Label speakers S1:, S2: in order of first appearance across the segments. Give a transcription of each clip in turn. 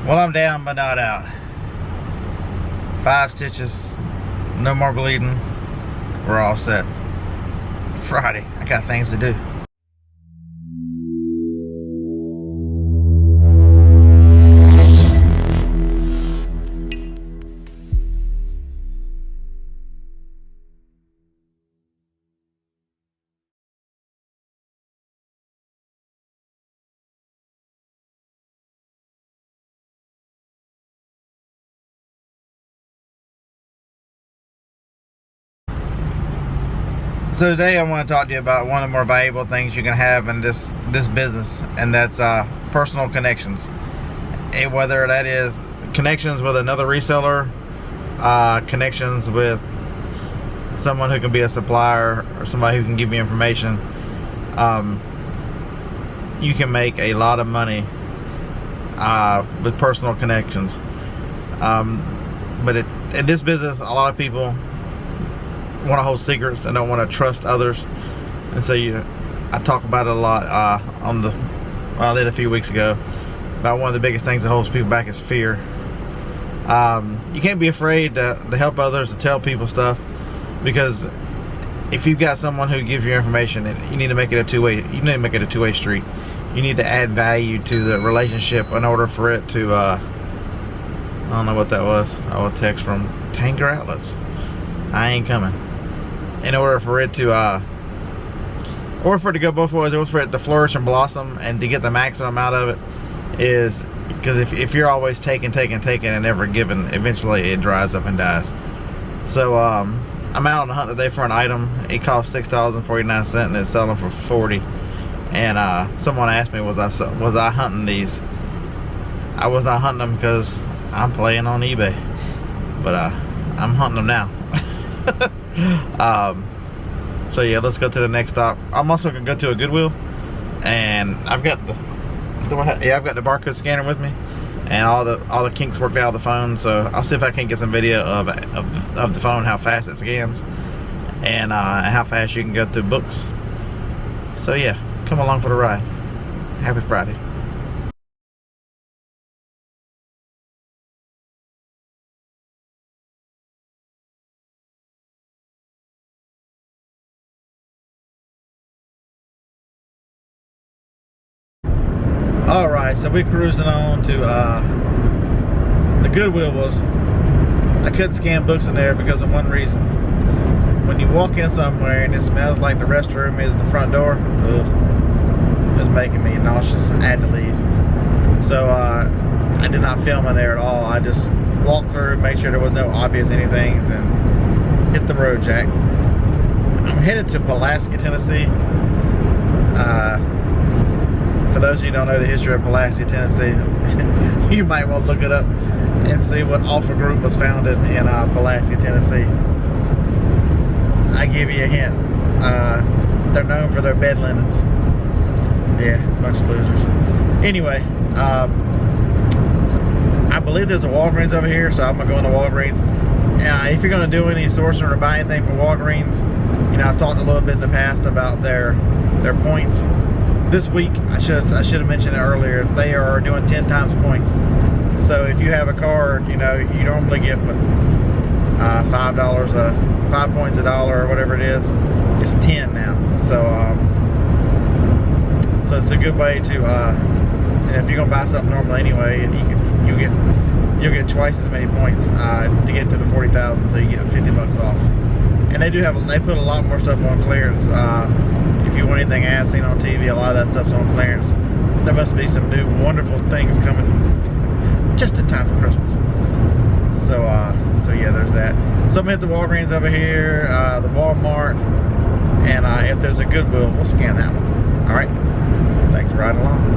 S1: Well, I'm down but not out. 5 stitches, no more bleeding. We're all set. Friday, I got things to do. So today I want to talk to you about one of the more valuable things you can have in this business, and that's personal connections. And whether that is connections with another reseller, connections with someone who can be a supplier, or somebody who can give you information, you can make a lot of money with personal connections. But in this business, a lot of people want to hold secrets and don't want to trust others, and so I talk about it a lot I did a few weeks ago about one of the biggest things that holds people back is fear. You can't be afraid to help others, to tell people stuff, because if you've got someone who gives you information, you need to make it a two-way. You need to make it a two-way street. You need to add value to the relationship in order for it to I don't know what that was. Oh, a text from Tanger Outlets. I ain't coming. In order for it to go both ways, or for it to flourish and blossom and to get the maximum out of it, is because if you're always taking and never giving, eventually it dries up and dies. So I'm out on the hunt today for an item. It costs $6.49 and it's selling for $40. And someone asked me, was I hunting these? I was not hunting them because I'm playing on eBay, but I'm hunting them now. So yeah, let's go to the next stop. I'm also gonna go to a Goodwill, and I've got the barcode scanner with me, and all the kinks worked out of the phone. So I'll see if I can get some video of the phone, how fast it scans, and how fast you can go through books. So yeah, come along for the ride. Happy Friday. Alright, so we're cruising on to the Goodwill. I couldn't scan books in there because of one reason. When you walk in somewhere and it smells like the restroom is the front door, it's making me nauseous. I had to leave. So I did not film in there at all. I just walked through, make sure there was no obvious anything, and hit the road, Jack. I'm headed to Pulaski, Tennessee. For those of you who don't know the history of Pulaski, Tennessee, you might want to look it up and see what Alpha Group was founded in Pulaski, Tennessee. I give you a hint. They're known for their bed linens. Yeah, bunch of losers. Anyway, I believe there's a Walgreens over here, so I'm gonna go into Walgreens. If you're gonna do any sourcing or buy anything from Walgreens, you know, I've talked a little bit in the past about their points. This week, I should have mentioned it earlier, they are doing 10 times points. So if you have a card, you know, you normally get $5, 5 points $1 or whatever it is. It's 10 now. So it's a good way to, if you're gonna buy something normally anyway, you'll get twice as many points to get to the 40,000. So you get 50 bucks off. And they put a lot more stuff on clearance. If you want anything as seen on TV, a lot of that stuff's on clearance. There must be some new wonderful things coming just in time for Christmas. So yeah, there's that. So I'm at the Walgreens over here, the Walmart, and if there's a Goodwill, we'll scan that one. All right, thanks for riding along.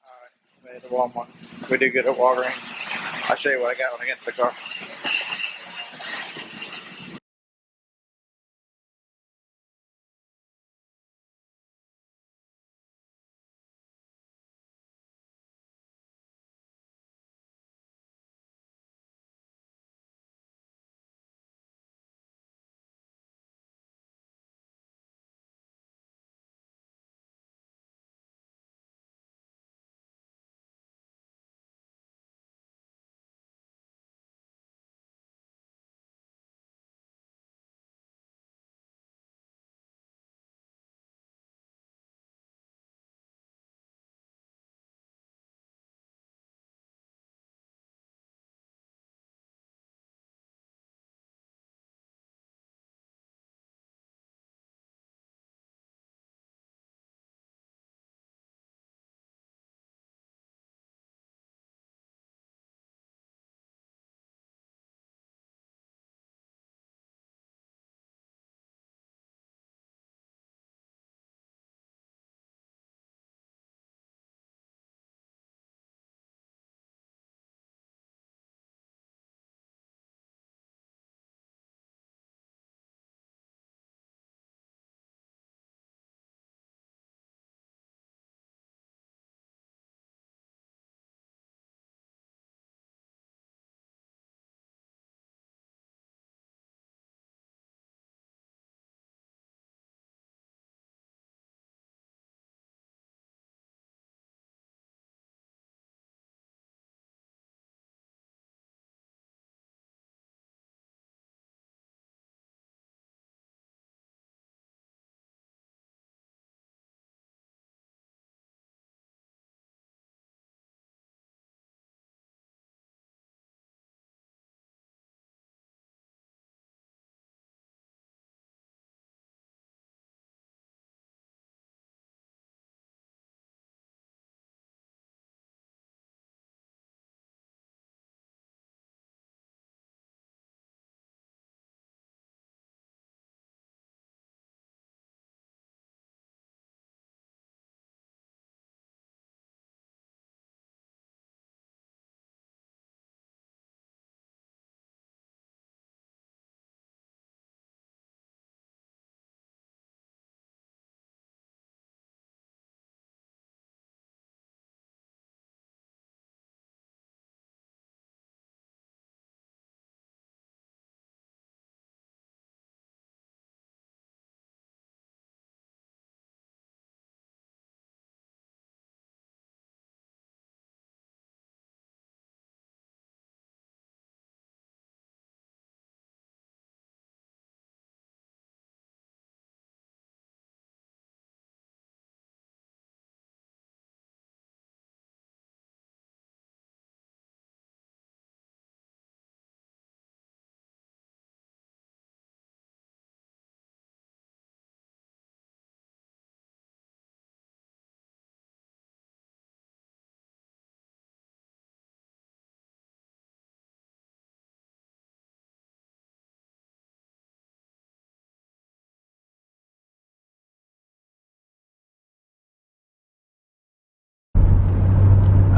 S1: Alright, at the Walmart. We do good at Walgreens. I'll show you what I got when I get to the car.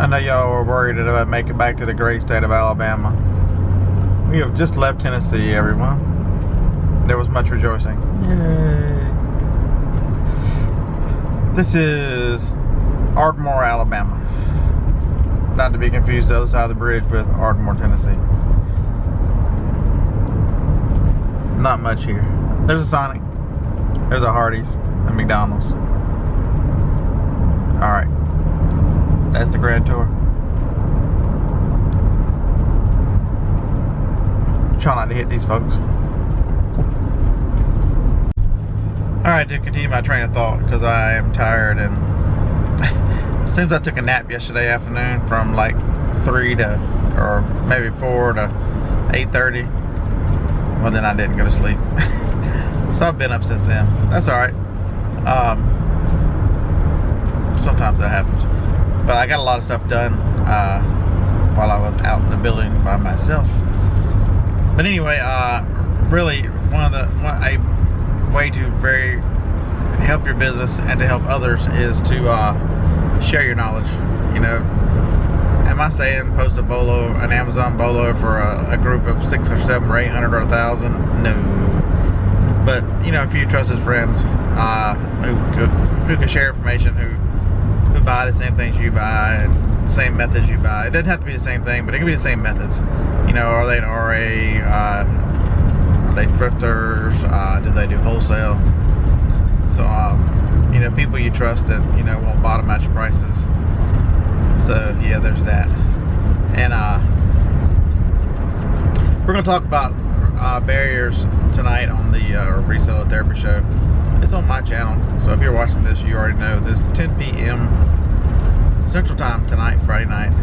S1: I know y'all were worried that I would make it back to the great state of Alabama. We have just left Tennessee, everyone. There was much rejoicing. Yay. This is Ardmore, Alabama. Not to be confused, the other side of the bridge with Ardmore, Tennessee. Not much here. There's a Sonic. There's a Hardee's and McDonald's. Alright. That's the grand tour. Try not to hit these folks. Alright, to continue my train of thought, because I am tired, and since I took a nap yesterday afternoon from like 3 to, or maybe 4 to 8:30, well then I didn't go to sleep. So I've been up since then. That's alright. Sometimes that happens. But I got a lot of stuff done while I was out in the building by myself. But anyway, really a way to very help your business and to help others is to share your knowledge. You know, am I saying post an Amazon bolo for a group of 6 or 7 or 800 or 1,000? No. But you know, a few trusted friends who can share information, who buy the same things you buy and the same methods you buy. It doesn't have to be the same thing, but it can be the same methods. You know, are they an RA? Are they thrifters? Do they do wholesale? So, you know, people you trust that, you know, won't bottom out your prices. So, yeah, there's that. And we're going to talk about barriers tonight on the Reseller Therapy Show. It's on my channel, so if you're watching this, you already know this. 10 p.m. Central Time tonight, Friday night.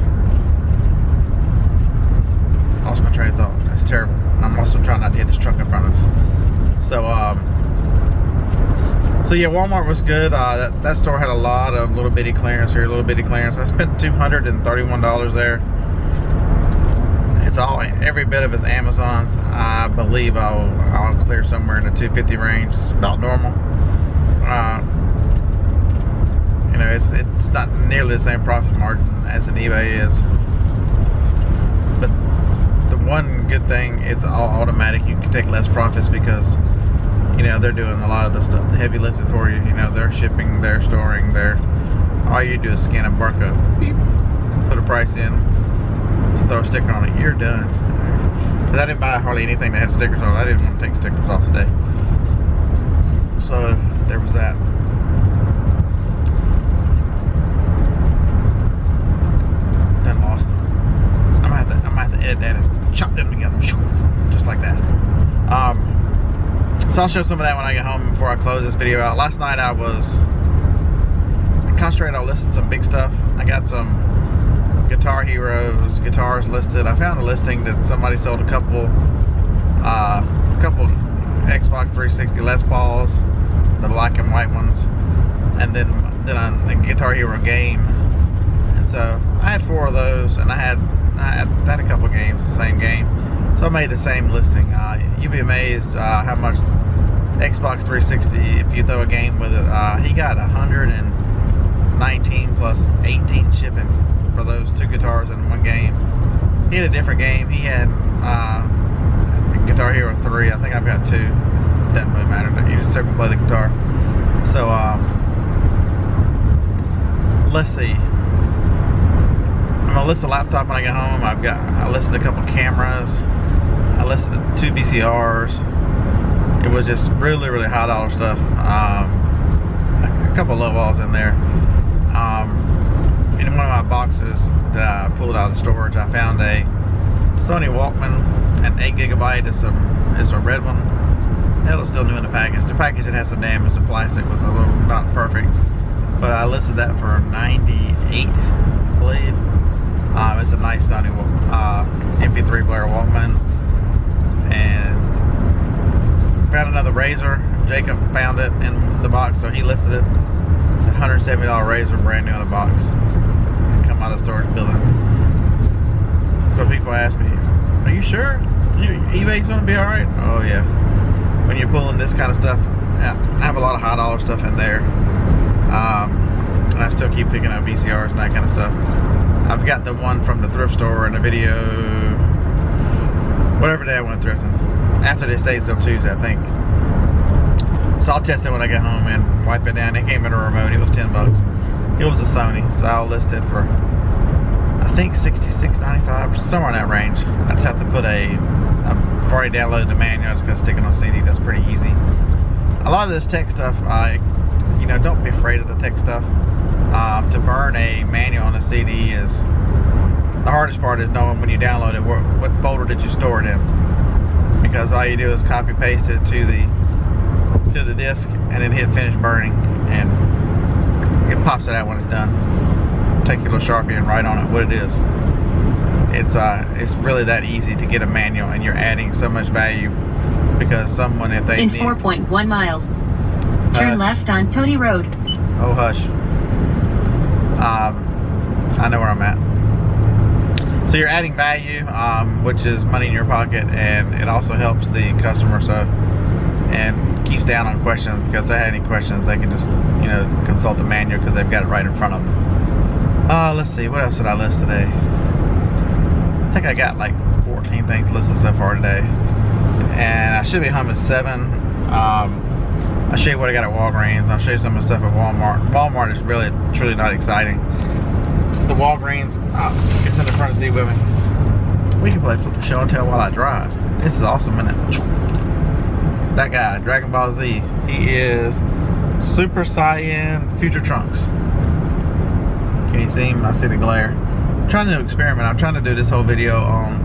S1: Lost my train of thought. That's terrible. I'm also trying not to hit this truck in front of us. So, so yeah, Walmart was good. That store had a lot of little bitty clearance here, little bitty clearance. I spent $231 there. It's every bit of it's Amazon. I believe I'll clear somewhere in the $250 range. It's about normal. You know, it's not nearly the same profit margin as an eBay is. But the one good thing, it's all automatic. You can take less profits because, you know, they're doing a lot of the stuff, the heavy lifting for you. You know, they're shipping, they're storing, all you do is scan a barcode, beep, put a price in, throw a sticker on it, you're done. Because I didn't buy hardly anything that had stickers on it. I didn't want to take stickers off today. So there was that. Then lost them. I'm gonna have to edit that and chop them together, just like that. So I'll show some of that when I get home before I close this video out. Last night I concentrated on listing some big stuff. I got some Guitar Heroes guitars listed. I found a listing that somebody sold a couple Xbox 360 Les Pauls, the black and white ones, and then a Guitar Hero game. And so I had 4 of those, and I had a couple games, the same game. So I made the same listing. You'd be amazed how much Xbox 360, if you throw a game with it, he got 119 plus 18 shipping for those 2 guitars in one game. He had a different game. He had Guitar Hero 3. I think I've got 2. Doesn't really matter. You just simply play the guitar. So let's see. I'm gonna list the laptop when I get home. I listed a couple cameras. I listed 2 VCRs. It was just really, really high dollar stuff. A couple low balls in there. In one of my boxes that I pulled out of storage, I found a Sony Walkman, an 8 gigabyte. It's a red one. It was still new in the package. The package had some damage. The plastic was a little not perfect, but I listed that for $98, I believe. It's a nice Sony MP3 player Walkman. And found another razor. Jacob found it in the box, so he listed it. It's a $170 razor, brand new in the box. It's come out of the storage building. So people ask me, "Are you sure eBay's gonna be all right?" Oh yeah. When you're pulling this kind of stuff, I have a lot of high dollar stuff in there. And I still keep picking up VCRs and that kind of stuff. I've got the one from the thrift store in the video, whatever day I went thrifting. After the estate sale Tuesday, I think. So I'll test it when I get home and wipe it down. It came in a remote. It was $10. It was a Sony, so I'll list it for, I think, $66.95, somewhere in that range. I just have to put I've already downloaded the manual. I'm just gonna stick it on CD. That's pretty easy. A lot of this tech stuff, don't be afraid of the tech stuff. To burn a manual on a CD is the hardest part. Is knowing when you download it what folder did you store it in, because all you do is copy paste it to the disk and then hit finish burning, and it pops it out when it's done. Take your little Sharpie and write on it what it is. It's really that easy to get a manual, and you're adding so much value because someone, if they
S2: in 4.1 miles, turn left on Tony Road.
S1: Oh hush. I know where I'm at. So you're adding value, which is money in your pocket, and it also helps the customer, and keeps down on questions, because if they have any questions, they can just consult the manual because they've got it right in front of them. Let's see, what else did I list today? I think I got like 14 things listed so far today, and I should be home at 7. I'll show you what I got at Walgreens. I'll show you some of the stuff at Walmart. Walmart is really, truly not exciting. The Walgreens, it's in the front seat with me. We can play show and tell while I drive. This is awesome, isn't it? That guy, Dragon Ball Z, he is Super Saiyan Future Trunks. Can you see him? I see the glare. I'm trying to do an experiment. I'm trying to do this whole video on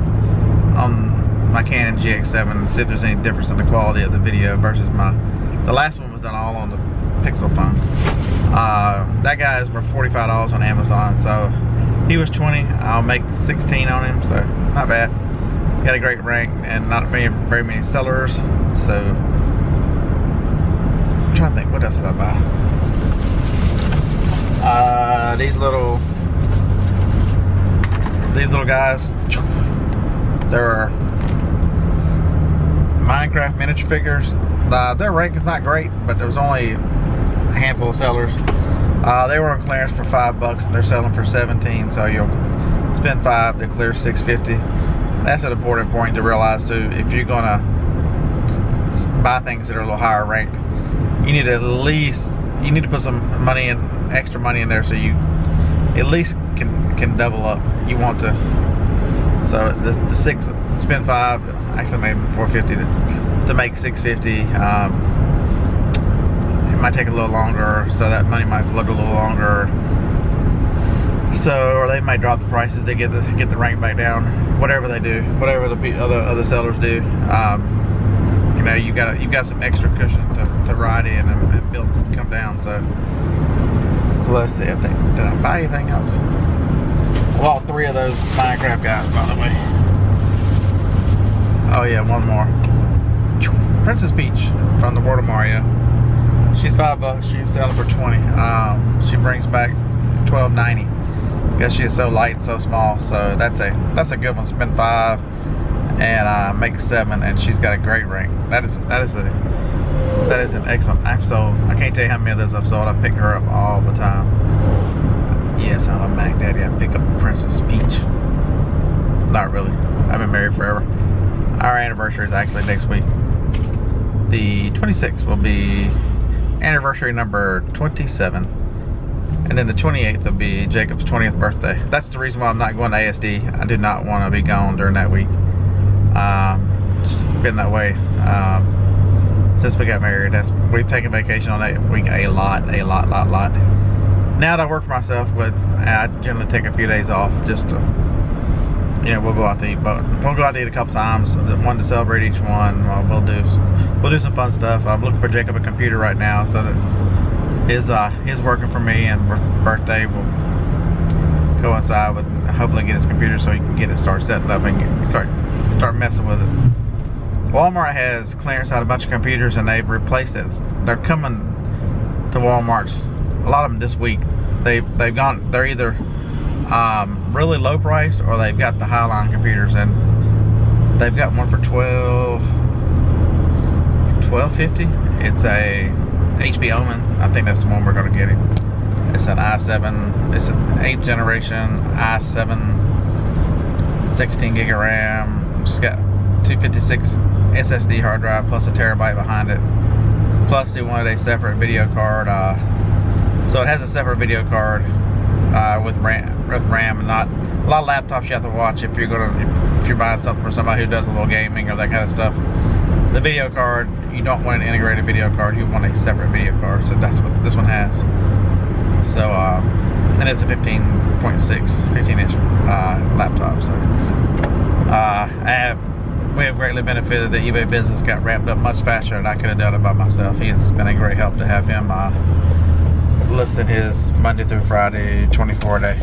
S1: my Canon GX7 and see if there's any difference in the quality of the video versus the last one was done all on the Pixel phone. That guy is worth $45 on Amazon, so he was 20. I'll make 16 on him, so not bad. Got a great rank and not very many sellers, so I'm trying to think, what else did I buy? These little guys, they're Minecraft miniature figures. Their rank is not great, but there was only a handful of sellers. They were on clearance for $5 and they're selling for 17, so you'll spend $5, they clear $6.50. That's an important point to realize too. If you're gonna buy things that are a little higher ranked, you need to put some money in, extra money in there, so you at least can double up. You want to, so the 6, spend 5, actually maybe $4.50 to make $6.50. It might take a little longer, so that money might float a little longer. So, or they might drop the prices to get the rank back down. Whatever they do, whatever the other sellers do, you've got some extra cushion to ride in and build to come down. So let's see. I think, did I buy anything else? Well, all 3 of those Minecraft guys, by the way. Oh yeah, one more. Princess Peach from the World of Mario. She's $5. She's selling for 20. She brings back $12.90. Because she is so light and so small, so that's a good one. Spend 5 and make 7, and she's got a great ring. That is an excellent. I can't tell you how many of those I've sold. I pick her up all the time. Yes, I'm a Mac Daddy. I pick up Princess Peach. Not really. I've been married forever. Our anniversary is actually next week. The 26th will be anniversary number 27. And then the 28th will be Jacob's 20th birthday. That's the reason why I'm not going to ASD. I do not want to be gone during that week. It's been that way since we got married. We've taken vacation on that week a lot. Now that I work for myself, I generally take a few days off just to, we'll go out to eat. But we'll go out to eat a couple times. One to celebrate each one. We'll do some fun stuff. I'm looking for Jacob a computer right now, so that his working for me and birthday will coincide with, hopefully get his computer so he can get it started setting up and start messing with it. Walmart has clearance out a bunch of computers and they've replaced it. They're coming to Walmart's, a lot of them this week. They're either really low price or they've got the Highline computers, and they've got one for $12.50. It's a HP Omen. I think that's the one we're going to get him. It's an i7. It's an 8th generation i7, 16 gig of RAM. It's got 256 SSD hard drive plus a terabyte behind it. Plus, they wanted a separate video card. So it has a separate video card with RAM, and not a lot of laptops you have to watch if you're buying something for somebody who does a little gaming or that kind of stuff. The video card, you don't want an integrated video card, you want a separate video card, so that's what this one has. So and it's a 15.6 laptop. So we have greatly benefited. The eBay business got ramped up much faster than I could have done it by myself. It's been a great help to have him listing his Monday through Friday 24-day.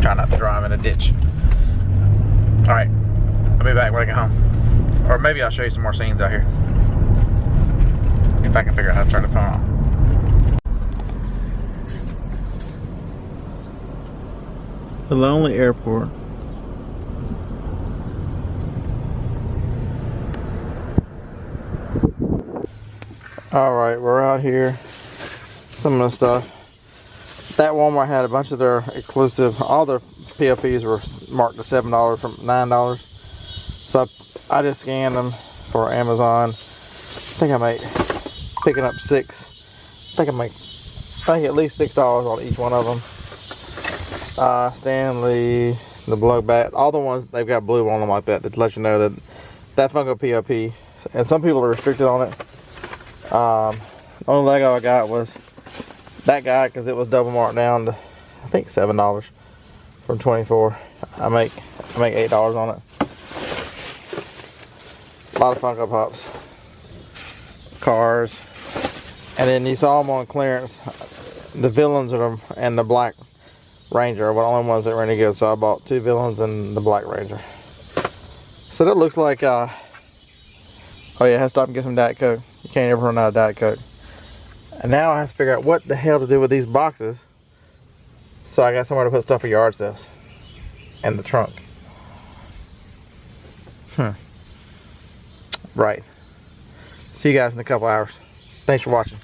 S1: Try not to drive in a ditch. All right, I'll be back when I get home. Or maybe I'll show you some more scenes out here. If I can figure out how to turn the phone on. The lonely airport. Alright, we're out here. Some of the stuff. That Walmart had a bunch of their exclusive, all their PFPs were marked to $7 from $9. So I just scanned them for Amazon. I think I make, picking up 6. I think at least $6 on each one of them. Stanley, the Blow Bat, all the ones, they've got blue on them like that to let you know that Funko PFP. And some people are restricted on it. The only Lego I got was that guy because it was double marked down to I think $7 from 24. I make $8 on it. A lot of Funko Pops, cars, and then you saw them on clearance. The villains and the Black Ranger were the only ones that were any good, so I bought 2 villains and the Black Ranger. So that looks like oh yeah, I had to stop and get some Diet Coke. You can't ever run out of Diet Coke. And now I have to figure out what the hell to do with these boxes. So I got somewhere to put stuff for yard sales. And the trunk. Right. See you guys in a couple hours. Thanks for watching.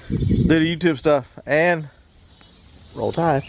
S1: Do the YouTube stuff and roll Tide.